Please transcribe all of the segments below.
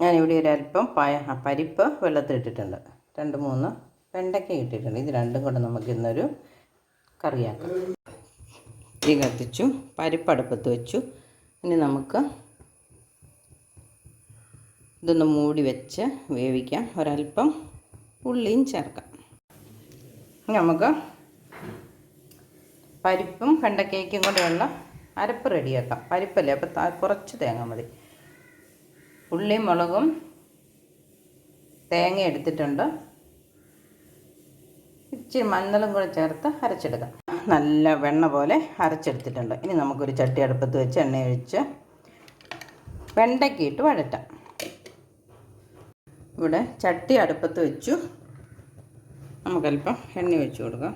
ഞാനിവിടെ ഒരല്പം പരിപ്പ് വെള്ളത്തിലിട്ടിട്ടുണ്ട്. 2-3 വെണ്ടയ്ക്ക ഇട്ടിട്ടുണ്ട്. ഇത് രണ്ടും കൂടെ നമുക്കിന്നൊരു കറിയാക്കാം. തീ കത്തിച്ചു, പരിപ്പ് അടുപ്പത്ത് വെച്ചു. ഇനി നമുക്ക് ഇതൊന്ന് മൂടി വെച്ച് വേവിക്കാം. ഒരല്പം ഉള്ളിയും ചേർക്കാം. ഇനി നമുക്ക് പരിപ്പും വെണ്ടയ്ക്കയ്ക്കും കൂടെയുള്ള അരപ്പ് റെഡിയാക്കാം. പരിപ്പല്ലേ, അപ്പോൾ കുറച്ച് തേങ്ങ മതി. ഉള്ളിയും മുളകും തേങ്ങ എടുത്തിട്ടുണ്ട്. ഇച്ചിരി മഞ്ഞളും കൂടെ ചേർത്ത് അരച്ചെടുക്കാം. നല്ല വെണ്ണ പോലെ അരച്ചെടുത്തിട്ടുണ്ട്. ഇനി നമുക്കൊരു ചട്ടി അടുപ്പത്ത് വെച്ച് എണ്ണ ഒഴിച്ച് വെണ്ടയ്ക്ക ഇട്ട് വഴറ്റാം. ഇവിടെ ചട്ടി അടുപ്പത്ത് വെച്ചു. നമുക്കല്പം എണ്ണ ഒഴിച്ച് കൊടുക്കാം.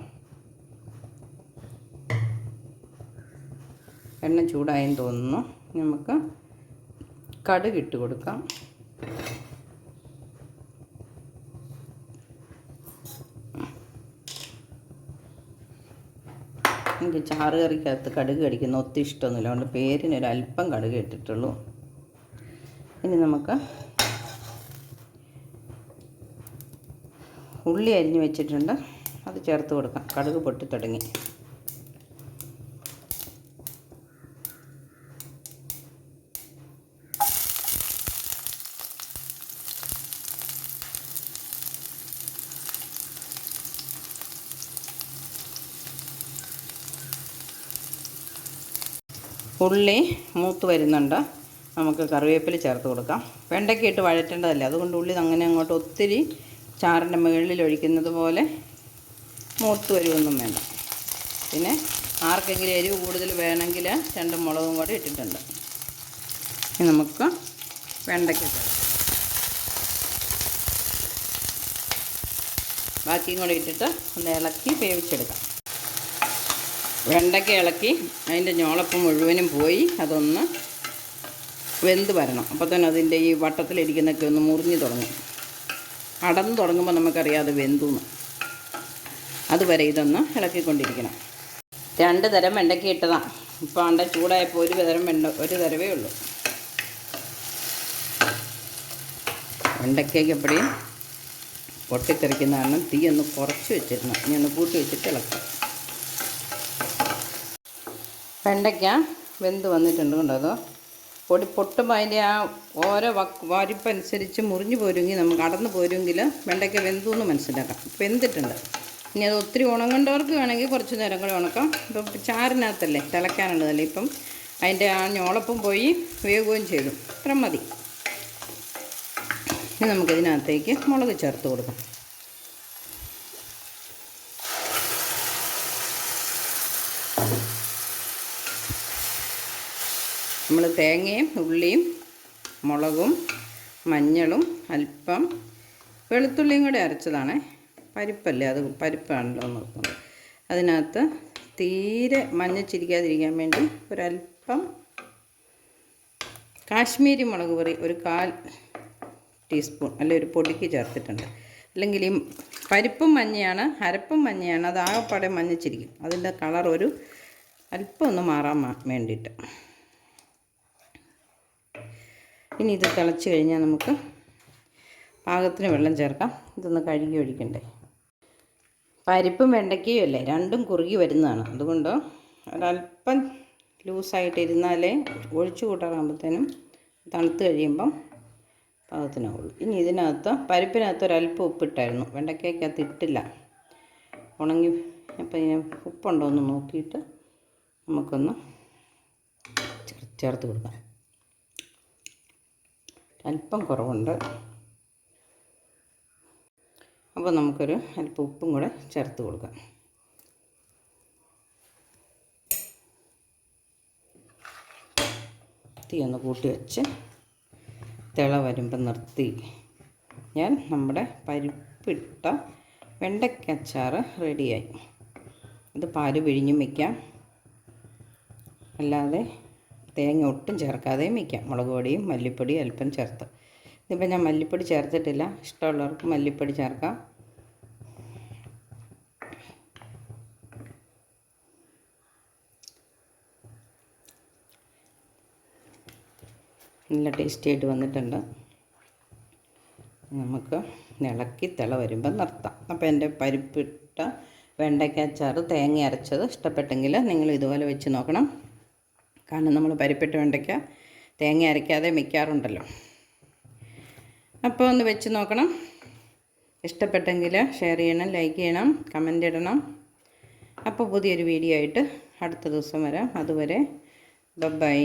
എണ്ണ ചൂടായെന്ന് തോന്നുന്നു. നമുക്ക് കടുക് ഇട്ട് കൊടുക്കാം. എനിക്ക് ചാറ് കറിക്കകത്ത് കടുക് കടിക്കുന്ന ഒത്തിരി ഇഷ്ടമൊന്നുമില്ല. അതുകൊണ്ട് പേരിനൊരല്പം കടുക് ഇട്ടിട്ടുള്ളൂ. ഇനി നമുക്ക് ഉള്ളി അരിഞ്ഞ് വെച്ചിട്ടുണ്ട്, അത് ചേർത്ത് കൊടുക്കാം. കടുക് പൊട്ടി തുടങ്ങി. ഉള്ളി മൂത്ത് വരുന്നുണ്ട്. നമുക്ക് കറിവേപ്പില ചേർത്ത് കൊടുക്കാം. വെണ്ടയ്ക്ക ഇട്ട് വഴറ്റേണ്ടതല്ലേ, അതുകൊണ്ട് ഉള്ളി അങ്ങനെ അങ്ങോട്ട് ഒത്തിരി ചാറിൻ്റെ മുകളിൽ ഒഴിക്കുന്നത് പോലെ മൂത്ത് വരുമൊന്നും വേണ്ട. പിന്നെ ആർക്കെങ്കിലും എരിവ് കൂടുതൽ വേണമെങ്കിൽ 2 മുളകും കൂടെ ഇട്ടിട്ടുണ്ട്. ഇനി നമുക്ക് വെണ്ടയ്ക്ക ചേർക്കാം. ബാക്കിയും കൂടെ ഇട്ടിട്ട് ഒന്ന് ഇളക്കി വേവിച്ചെടുക്കാം. വെണ്ടയ്ക്ക ഇളക്കി അതിൻ്റെ ഞോളപ്പം മുഴുവനും പോയി അതൊന്ന് വെന്ത് വരണം. അപ്പോൾ തന്നെ അതിൻ്റെ ഈ വട്ടത്തിലിരിക്കുന്നൊക്കെ ഒന്ന് മുറിഞ്ഞ് തുടങ്ങും. അടന്ന് തുടങ്ങുമ്പോൾ നമുക്കറിയാം അത് വെന്തുന്ന്. അതുവരെ ഇതൊന്ന് ഇളക്കിക്കൊണ്ടിരിക്കണം. 2 തരം വെണ്ടയ്ക്ക ഇട്ടതാണ്. ഇപ്പോൾ അണ്ട ചൂടായപ്പോൾ ഒരു തരവേ ഉള്ളൂ. വെണ്ടയ്ക്കയ്ക്ക് എപ്പോഴും പൊട്ടിത്തെറിക്കുന്ന കാരണം തീ ഒന്ന് കുറച്ച് വെച്ചിരുന്നു. ഇനി ഒന്ന് കൂട്ടി വെച്ചിട്ട് ഇളക്കാം. വെണ്ടയ്ക്ക വെന്ത് വന്നിട്ടുണ്ട്. കണ്ടോ, അതോ പൊട്ടുമ്പോൾ അതിൻ്റെ ആ ഓരോ വാരിപ്പനുസരിച്ച് മുറിഞ്ഞു പോരുമെങ്കിൽ നമുക്ക് അടന്ന് പോരുമെങ്കിൽ വെണ്ടയ്ക്ക വെന്തു എന്ന് മനസ്സിലാക്കാം. വെന്തിട്ടുണ്ട്. ഇനി അത് ഒത്തിരി ഉണങ്ങേണ്ടവർക്ക് വേണമെങ്കിൽ കുറച്ച് നേരം കൂടെ ഉണക്കാം. ഇപ്പം ചാറിനകത്തല്ലേ, തിളയ്ക്കാനുള്ളതല്ലേ. ഇപ്പം അതിൻ്റെ ആ ഞോളപ്പം പോയി വേകുകയും ചെയ്തു. ഇത്ര മതി. ഇനി നമുക്കിതിനകത്തേക്ക് മുളക് ചേർത്ത് കൊടുക്കാം. നമ്മൾ തേങ്ങയും ഉള്ളിയും മുളകും മഞ്ഞളും അല്പം വെളുത്തുള്ളിയും കൂടെ അരച്ചതാണ്. പരിപ്പല്ലേ, അത് പരിപ്പാണല്ലോ നോക്കുന്നത്. അതിനകത്ത് തീരെ മഞ്ഞച്ചിരിക്കാതിരിക്കാൻ വേണ്ടി ഒരല്പം കാശ്മീരി മുളക് പൊടി 1/4 ടീസ്പൂൺ അല്ലെ ഒരു പൊടിക്ക് ചേർത്തിട്ടുണ്ട്. അല്ലെങ്കിൽ ഈ പരിപ്പും മഞ്ഞയാണ്, അരപ്പും മഞ്ഞയാണ്, അത് ആകെപ്പാടെ മഞ്ഞച്ചിരിക്കും. അതിൻ്റെ കളർ ഒരു അല്പം ഒന്ന് മാറാൻ വേണ്ടിയിട്ട്. ഇനി ഇത് തിളച്ച് കഴിഞ്ഞാൽ നമുക്ക് പാകത്തിന് വെള്ളം ചേർക്കാം. ഇതൊന്ന് കഴുകി ഒഴിക്കണ്ടേ. പരിപ്പും വെണ്ടയ്ക്കയും അല്ലേ, രണ്ടും കുറുകി വരുന്നതാണ്. അതുകൊണ്ട് ഒരല്പം ലൂസായിട്ടിരുന്നാലേ ഒഴിച്ചു കൂട്ടാറാകുമ്പോഴത്തേനും തണുത്ത് കഴിയുമ്പം പാകത്തിനാവുള്ളൂ. ഇനി ഇതിനകത്ത് പരിപ്പിനകത്ത് ഒരല്പം ഉപ്പിട്ടായിരുന്നു, വെണ്ടയ്ക്കകത്ത് ഇട്ടില്ല. ഉണങ്ങി അപ്പോൾ ഇതിന് ഉപ്പുണ്ടോ എന്ന് നോക്കിയിട്ട് നമുക്കൊന്ന് ചേർത്ത് കൊടുക്കാം. അല്പം കുറവുണ്ട്. അപ്പോൾ നമുക്കൊരു അല്പം ഉപ്പും കൂടെ ചേർത്ത് കൊടുക്കാം. തീ ഒന്ന് കൂട്ടി വെച്ച് തിള വരുമ്പോൾ നിർത്തി ഞാൻ നമ്മുടെ പരിപ്പിട്ട വെണ്ടയ്ക്ക അച്ചാർ റെഡിയായി. ഇത് പാല് പിഴിഞ്ഞും വയ്ക്കാം, അല്ലാതെ തേങ്ങ ഒട്ടും ചേർക്കാതെയും വയ്ക്കാം. മുളക് പൊടിയും മല്ലിപ്പൊടിയും അല്പം ചേർത്ത്. ഇതിപ്പോൾ ഞാൻ മല്ലിപ്പൊടി ചേർത്തിട്ടില്ല, ഇഷ്ടമുള്ളവർക്ക് മല്ലിപ്പൊടി ചേർക്കാം. നല്ല ടേസ്റ്റി ആയിട്ട് വന്നിട്ടുണ്ട്. നമുക്ക് ഇളക്കി തിള വരുമ്പോൾ നിർത്താം. അപ്പോൾ എൻ്റെ പരിപ്പിട്ട വെണ്ടയ്ക്ക അച്ചാർ തേങ്ങ അരച്ചത് ഇഷ്ടപ്പെട്ടെങ്കിൽ നിങ്ങൾ ഇതുപോലെ വെച്ച് നോക്കണം. കാരണം നമ്മൾ പരിപ്പിട്ട വെണ്ടയ്ക്ക തേങ്ങ അരയ്ക്കാതെ മിക്കാറുണ്ടല്ലോ. അപ്പോൾ ഒന്ന് വെച്ച് നോക്കണം. ഇഷ്ടപ്പെട്ടെങ്കിൽ ഷെയർ ചെയ്യണം, ലൈക്ക് ചെയ്യണം, കമൻ്റ് ഇടണം. അപ്പോൾ പുതിയൊരു വീഡിയോ ആയിട്ട് അടുത്ത ദിവസം വരാം. അതുവരെ ബൈ.